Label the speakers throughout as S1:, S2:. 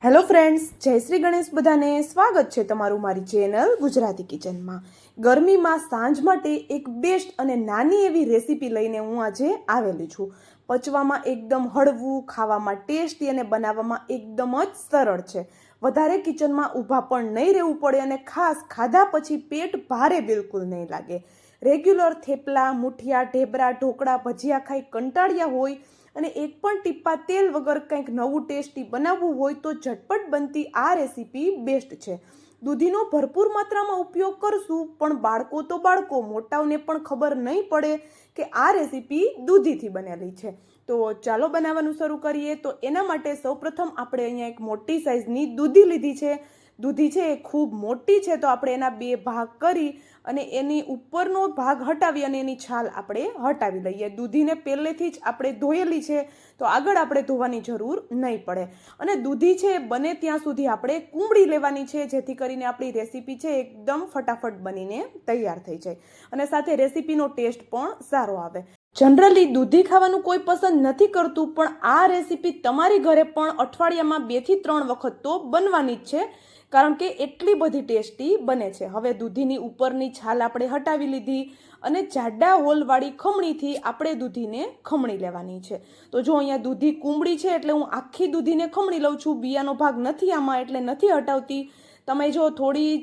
S1: Hello friends, જય શ્રી ગણેશ. બધાને સ્વાગત છે તમારું મારી ચેનલ ગુજરાતી કિચનમાં. ગરમીમાં સાંજ માટે એક બેસ્ટ અને નાની એવી રેસીપી લઈને હું આજે આવેલી છું. પચવામાં એકદમ હળવું, ખાવામાં ટેસ્ટી અને બનાવવામાં એકદમ જ સરળ છે. વધારે કિચનમાં ઊભા પણ નહીં રહેવું પડે અને ખાસ ખાધા પછી પેટ ભારે બિલકુલ નહીં લાગે. રેગ્યુલર થેપલા, મુઠિયા, ઢેબરા, ઢોકળા, ભજીયા ખાઈ કંટાળ્યા હોય અને એક પણ ટીપ્પા તેલ વગર કંઈક નવું ટેસ્ટી બનાવવું હોય તો ઝટપટ બનતી આ રેસીપી બેસ્ટ છે. દૂધીનો ભરપૂર માત્રામાં ઉપયોગ કરશું, પણ બાળકો તો બાળકો, મોટાઓને પણ ખબર નહીં પડે કે આ રેસીપી દૂધીથી બનેલી છે. તો ચાલો બનાવવાનું શરૂ કરીએ. તો એના માટે સૌપ્રથમ આપણે અહીંયા એક મોટી સાઇઝની દૂધી લીધી છે. દૂધી છે એ ખૂબ મોટી છે, તો આપણે એના બે ભાગ કરી અને એની ઉપરનો ભાગ હટાવી અને એની છાલ આપણે હટાવી લઈએ. દૂધીને પહેલેથી જ આપણે ધોયેલી છે, તો આગળ આપણે ધોવાની જરૂર નહીં પડે. અને દૂધી છે બને ત્યાં સુધી આપણે કુમળી લેવાની છે, જેથી કરીને આપણી રેસીપી છે એકદમ ફટાફટ બનીને તૈયાર થઈ જાય અને સાથે રેસીપીનો ટેસ્ટ પણ સારો આવે. જનરલી દૂધી ખાવાનું કોઈ પસંદ નથી કરતું, પણ આ રેસીપી તમારી ઘરે પણ અઠવાડિયામાં 2 થી 3 વખત તો બનવાની જ છે, કારણ કે એટલી બધી ટેસ્ટી બને છે. હવે દૂધીની ઉપરની છાલ આપણે હટાવી લીધી અને જાડા હોલવાળી ખમણીથી આપણે દૂધીને ખમણી લેવાની છે. તો જો અહીંયા દૂધી કુમળી છે એટલે હું આખી દૂધીને ખમણી લઉં છું. બિયાનો ભાગ નથી આમાં એટલે નથી હટાવતી. તમે જો થોડી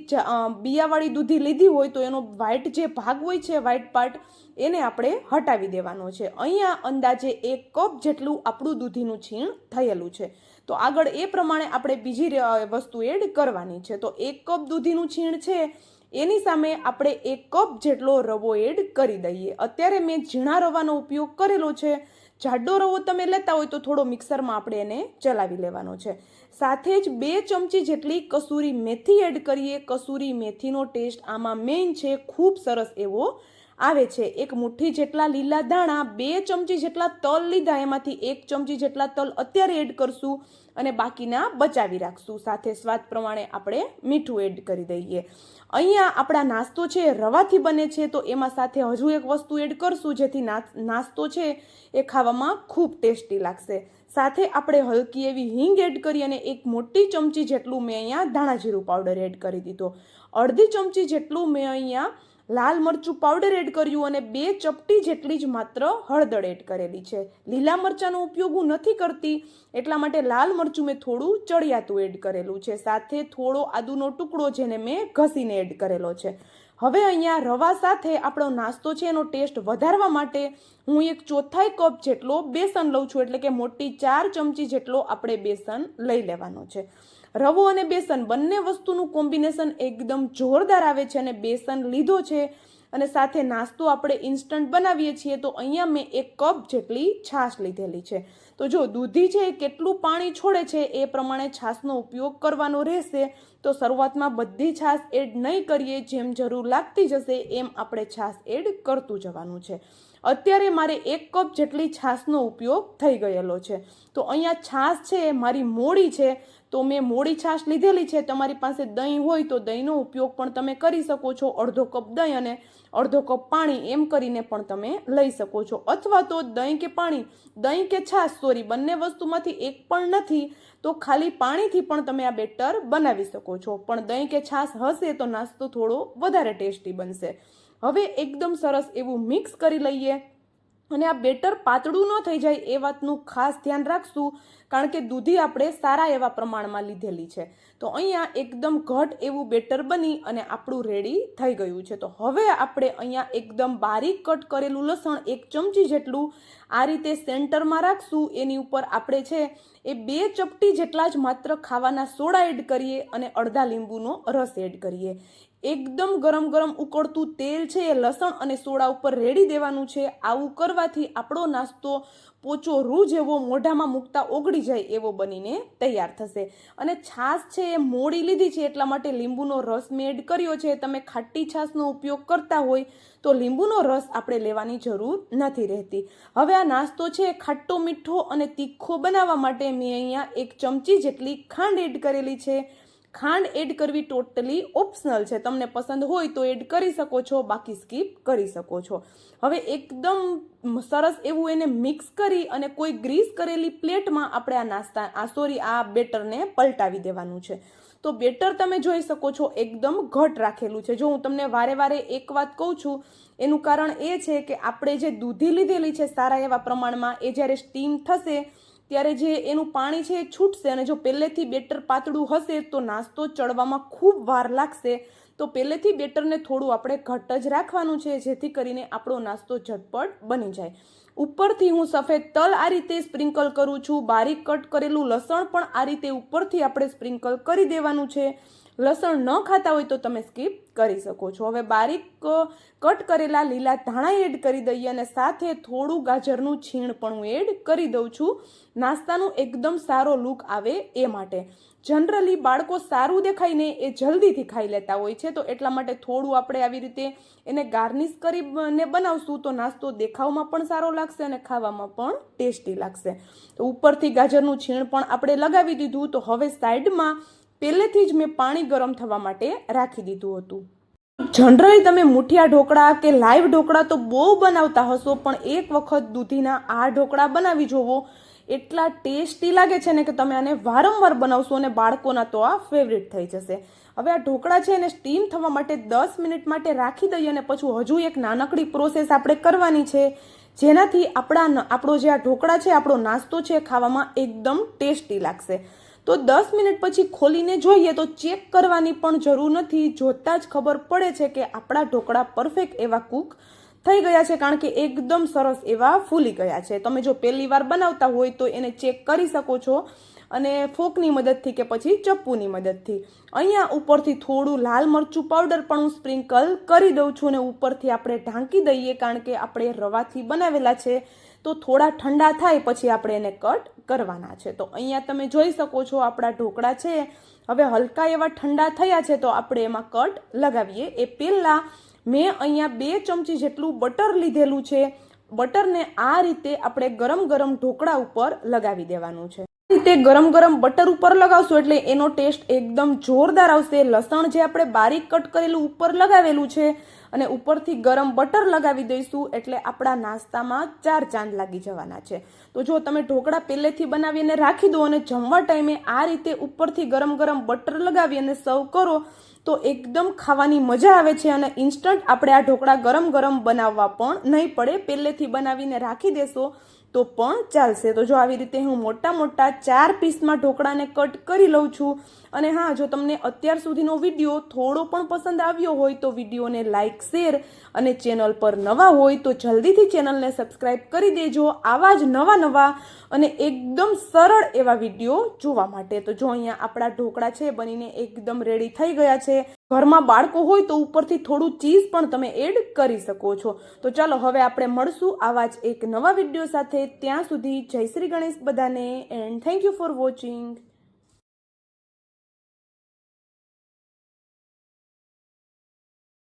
S1: બિયાવાળી દૂધી લીધી હોય તો એનો વ્હાઈટ જે ભાગ હોય છે, વ્હાઈટ પાર્ટ, એને આપણે હટાવી દેવાનો છે. અહીંયા અંદાજે 1 કપ જેટલું આપણું દૂધીનું છીણ થયેલું છે. તો આગળ એ પ્રમાણે આપણે બીજી વસ્તુ એડ કરવાની છે. તો 1 કપ દૂધીનું છીણ છે, એની સામે આપણે 1 કપ જેટલો રવો એડ કરી દઈએ. અત્યારે મેં ઝીણા રવાનો ઉપયોગ કરેલો છે. જાડો રવો તમે લેતા હોય તો થોડો મિક્સરમાં આપણે એને ચલાવી લેવાનો છે. સાથે જ 2 ચમચી જેટલી કસૂરી મેથી એડ કરીએ. કસૂરી મેથીનો ટેસ્ટ આમાં મેઇન છે, ખૂબ સરસ એવો આવે છે. 1 મુઠ્ઠી જેટલા લીલા ધાણા, 2 ચમચી જેટલા તલ લીધા, એમાંથી 1 ચમચી જેટલા તલ અત્યારે એડ કરશું અને બાકીના બચાવી રાખશું. સાથે સ્વાદ પ્રમાણે આપણે મીઠું એડ કરી દઈએ. અહીંયા આપણા નાસ્તો છે રવાથી બને છે, તો એમાં સાથે હજુ એક વસ્તુ એડ કરશું જેથી નાસ્તો છે એ ખાવામાં ખૂબ ટેસ્ટી લાગશે. સાથે આપણે હલકી એવી હિંગ એડ કરી અને 1 મોટી ચમચી જેટલું મેં અહીંયા ધાણા જીરું પાવડર એડ કરી દીધો. અડધી ચમચી જેટલું મેં અહીંયા લાલ મરચું પાવડર એડ કર્યું અને 2 ચપટી જેટલી જ માત્ર હળદર એડ કરેલી છે. લીલા મરચાંનો ઉપયોગ હું નથી કરતી, એટલા માટે લાલ મરચું મેં થોડું ચડિયાતું એડ કરેલું છે. સાથે થોડો આદુનો ટુકડો જેને મેં ઘસીને એડ કરેલો છે. હવે અહીંયા રવા સાથે આપણો નાસ્તો છે એનો ટેસ્ટ વધારવા માટે હું 1/4 કપ જેટલો બેસન લઉં છું, એટલે કે મોટી 4 ચમચી જેટલો આપણે બેસન લઈ લેવાનો છે. રવો અને બેસન બંને વસ્તુનું કોમ્બિનેશન એકદમ જોરદાર આવે છે અને બેસન લીધો છે અને સાથે નાસ્તો આપણે ઇન્સ્ટન્ટ બનાવીએ છીએ, તો અહીંયા મેં 1 કપ જેટલી છાશ લીધેલી છે. તો જો દૂધી છે એ કેટલું પાણી છોડે છે એ પ્રમાણે છાશનો ઉપયોગ કરવાનો રહેશે. તો શરૂઆતમાં બધી છાશ એડ નહીં કરીએ, જેમ જરૂર લાગતી જશે એમ આપણે છાશ એડ કરતું જવાનું છે. અત્યારે મારે 1 કપ જેટલી છાશનો ઉપયોગ થઈ ગયેલો છે. તો અહીંયા છાશ છે મારી મોળી છે, તો મેં મોળી છાશ લીધેલી છે. તમારી પાસે દહીં હોય તો દહીંનો ઉપયોગ પણ તમે કરી શકો છો. અડધો કપ દહીં અને અડધો કપ પાણી એમ કરીને પણ તમે લઈ શકો છો. અથવા તો દહીં કે છાશ, બંને વસ્તુમાંથી એક પણ નથી તો ખાલી પાણીથી પણ તમે આ બેટર બનાવી શકો છો. પણ દહીં કે છાશ હશે તો નાસ્તો થોડો વધારે ટેસ્ટી બનશે. હવે એકદમ સરસ એવું મિક્સ કરી લઈએ અને આ બેટર પાતળું ન થઈ જાય એ વાતનું ખાસ ધ્યાન રાખશું, કારણ કે દૂધી આપણે સારા એવા પ્રમાણમાં લીધેલી છે. તો અહીંયા એકદમ ઘટ એવું બેટર બની અને આપણું રેડી થઈ ગયું છે. તો હવે આપણે અહીંયા એકદમ બારીક કટ કરેલું લસણ 1 ચમચી જેટલું આ રીતે સેન્ટરમાં રાખશું. એની ઉપર આપણે છે એ 2 ચપટી જેટલા જ માત્ર ખાવાના સોડા એડ કરીએ અને અડધા લીંબુનો રસ એડ કરીએ. એકદમ ગરમ ગરમ ઉકળતું તેલ છે એ લસણ અને સોડા ઉપર રેડી દેવાનું છે. આવું કરવાથી આપણો નાસ્તો પોચો રૂ જેવો મોઢામાં મૂકતા ઓગળી જાય એવો બનીને તૈયાર થશે. અને છાશ છે એ મોળી લીધી છે એટલા માટે લીંબુનો રસ મેં એડ કર્યો છે. તમે ખાટી છાશનો ઉપયોગ કરતા હોય તો લીંબુનો રસ આપણે લેવાની જરૂર નથી રહેતી. હવે આ નાસ્તો છે ખાટો મીઠો અને તીખો બનાવવા માટે મેં અહીંયા 1 ચમચી જેટલી ખાંડ એડ કરેલી છે. ખાંડ એડ કરવી ટોટલી ઓપ્શનલ છે, તમને પસંદ હોય તો એડ કરી શકો છો, બાકી સ્કીપ કરી શકો છો. હવે એકદમ સરસ એવું એને મિક્સ કરી અને કોઈ ગ્રીસ કરેલી પ્લેટમાં આપણે આ બેટરને પલટાવી દેવાનું છે. તો બેટર તમે જોઈ શકો છો એકદમ ઘટ રાખેલું છે. જો હું તમને વારે વારે એક વાત કહું છું, એનું કારણ એ છે કે આપણે જે દૂધી લીધેલી છે સારા એવા પ્રમાણમાં, એ જ્યારે સ્ટીમ થશે ત્યારે જે એનું પાણી છે એ છૂટશે, અને જો પહેલેથી બેટર પાતળું હશે તો નાસ્તો ચડવામાં ખૂબ વાર લાગશે. તો પહેલેથી બેટરને થોડું આપણે ઘટ જ રાખવાનું છે, જેથી કરીને આપણો નાસ્તો ઝટપટ બની જાય. ઉપરથી હું સફેદ તલ આ રીતે સ્પ્રિંકલ કરું છું. બારીક કટ કરેલું લસણ પણ આ રીતે ઉપરથી આપણે સ્પ્રિંકલ કરી દેવાનું છે. લસણ ન ખાતા હોય તો તમે સ્કીપ કરી શકો છો. હવે બારીક કટ કરેલા લીલા ધાણા એડ કરી દઈએ અને સાથે થોડું ગાજરનું છીણ પણ હું એડ કરી દઉં છું, નાસ્તાનું એકદમ સારો લુક આવે એ માટે. જનરલી બાળકો સારું દેખાય ને એ જલ્દીથી ખાઈ લેતા હોય છે, તો એટલા માટે થોડું આપણે આવી રીતે એને ગાર્નિશ કરીને બનાવશું તો નાસ્તો દેખાવમાં પણ સારો લાગશે અને ખાવામાં પણ ટેસ્ટી લાગશે. તો ઉપરથી ગાજરનું છીણ પણ આપણે લગાવી દીધું. તો હવે સાઈડમાં પહેલેથી જ મેં પાણી ગરમ થવા માટે રાખી દીધું હતું. જનરલી તમે મુઠિયા ઢોકળા કે લાઈવ ઢોકળા તો બહુ બનાવતા હશો, પણ એક વખત દૂધીના આ ઢોકળા બનાવી જોવો, એટલા ટેસ્ટી લાગે છે ને કે તમે આને વારંવાર બનાવશો અને બાળકોના તો આ ફેવરિટ થઈ જશે. હવે આ ઢોકળા છે એને સ્ટીમ થવા માટે 10 મિનિટ માટે રાખી દઈએ અને પછી હજુ એક નાનકડી પ્રોસેસ આપણે કરવાની છે, જેનાથી આપણો જે આ ઢોકળા છે, આપણો નાસ્તો છે, ખાવામાં એકદમ ટેસ્ટી લાગશે. તો 10 મિનિટ પછી ખોલીને જોઈએ તો ચેક કરવાની પણ જરૂર નથી. જોતાં જ ખબર પડે છે કે આપણા ઢોકળા પરફેક્ટ એવા કૂક થઈ ગયા છે, કારણ કે એકદમ સરસ એવા ફૂલી ગયા છે. તમે જો પહેલી વાર બનાવતા હોય તો એને ચેક કરી શકો છો, અને ફોકની મદદથી કે પછી ચપ્પુની મદદથી. અહીંયા ઉપરથી થોડું લાલ મરચું પાવડર પણ હું સ્પ્રિંકલ કરી દઉં છું, અને ઉપરથી આપણે ઢાંકી દઈએ, કારણ કે આપણે રવાથી બનાવેલા છે, તો થોડા ઠંડા થાય પછી આપણે એને કટ કરવાના છે. તો અહીંયા તમે જોઈ શકો છો આપણા ઢોકળા છે હવે હલકા એવા ઠંડા થયા છે, તો આપણે એમાં કટ લગાવીએ. એ પહેલાં મેં અહીંયા 2 ચમચી જેટલું બટર લીધેલું છે. બટરને આ રીતે આપણે ગરમ ગરમ ઢોકળા ઉપર લગાવી દેવાનું છે. આ રીતે ગરમ ગરમ બટર ઉપર લગાવશો એટલે એનો ટેસ્ટ એકદમ જોરદાર આવશે. લસણ જે આપણે બારીક કટ કરેલું ઉપર લગાવેલું છે અને ઉપરથી ગરમ બટર લગાવી દઈશું એટલે આપણા નાસ્તામાં 4 ચાંદ લાગી જવાના છે. તો જો તમે ઢોકળા પહેલેથી બનાવીને રાખી દો અને જમવા ટાઈમે આ રીતે ઉપરથી ગરમ ગરમ બટર લગાવી અને સર્વ કરો તો એકદમ ખાવાની મજા આવે છે, અને ઇન્સ્ટન્ટ આપણે આ ઢોકળા ગરમ ગરમ બનાવવા પણ નહીં પડે. પહેલેથી બનાવીને રાખી દેશો તો પણ ચાલશે. તો જો આવી રીતે હું મોટા 4 પીસમાં ઢોકળાને કટ કરી લઉં છું. અને હા, જો તમને અત્યાર સુધીનો વિડીયો થોડો પણ પસંદ આવ્યો હોય તો વિડીયોને લાઇક, શેર, અને ચેનલ પર નવા હોય તો જલ્દીથી ચેનલને સબસ્ક્રાઈબ કરી દેજો, આવા જ નવા અને એકદમ સરળ એવા વિડીયો જોવા માટે. તો જો અહીંયા આપણા ઢોકળા છે બનીને એકદમ રેડી થઈ ગયા છે. ઘરમાં બાળકો હોય તો ઉપરથી થોડું ચીઝ પણ તમે એડ કરી શકો છો. તો ચાલો હવે આપણે મળશું આવા જ એક નવા વિડીયો સાથે. ત્યાં સુધી જય શ્રી ગણેશ બધાને, and thank you for watching.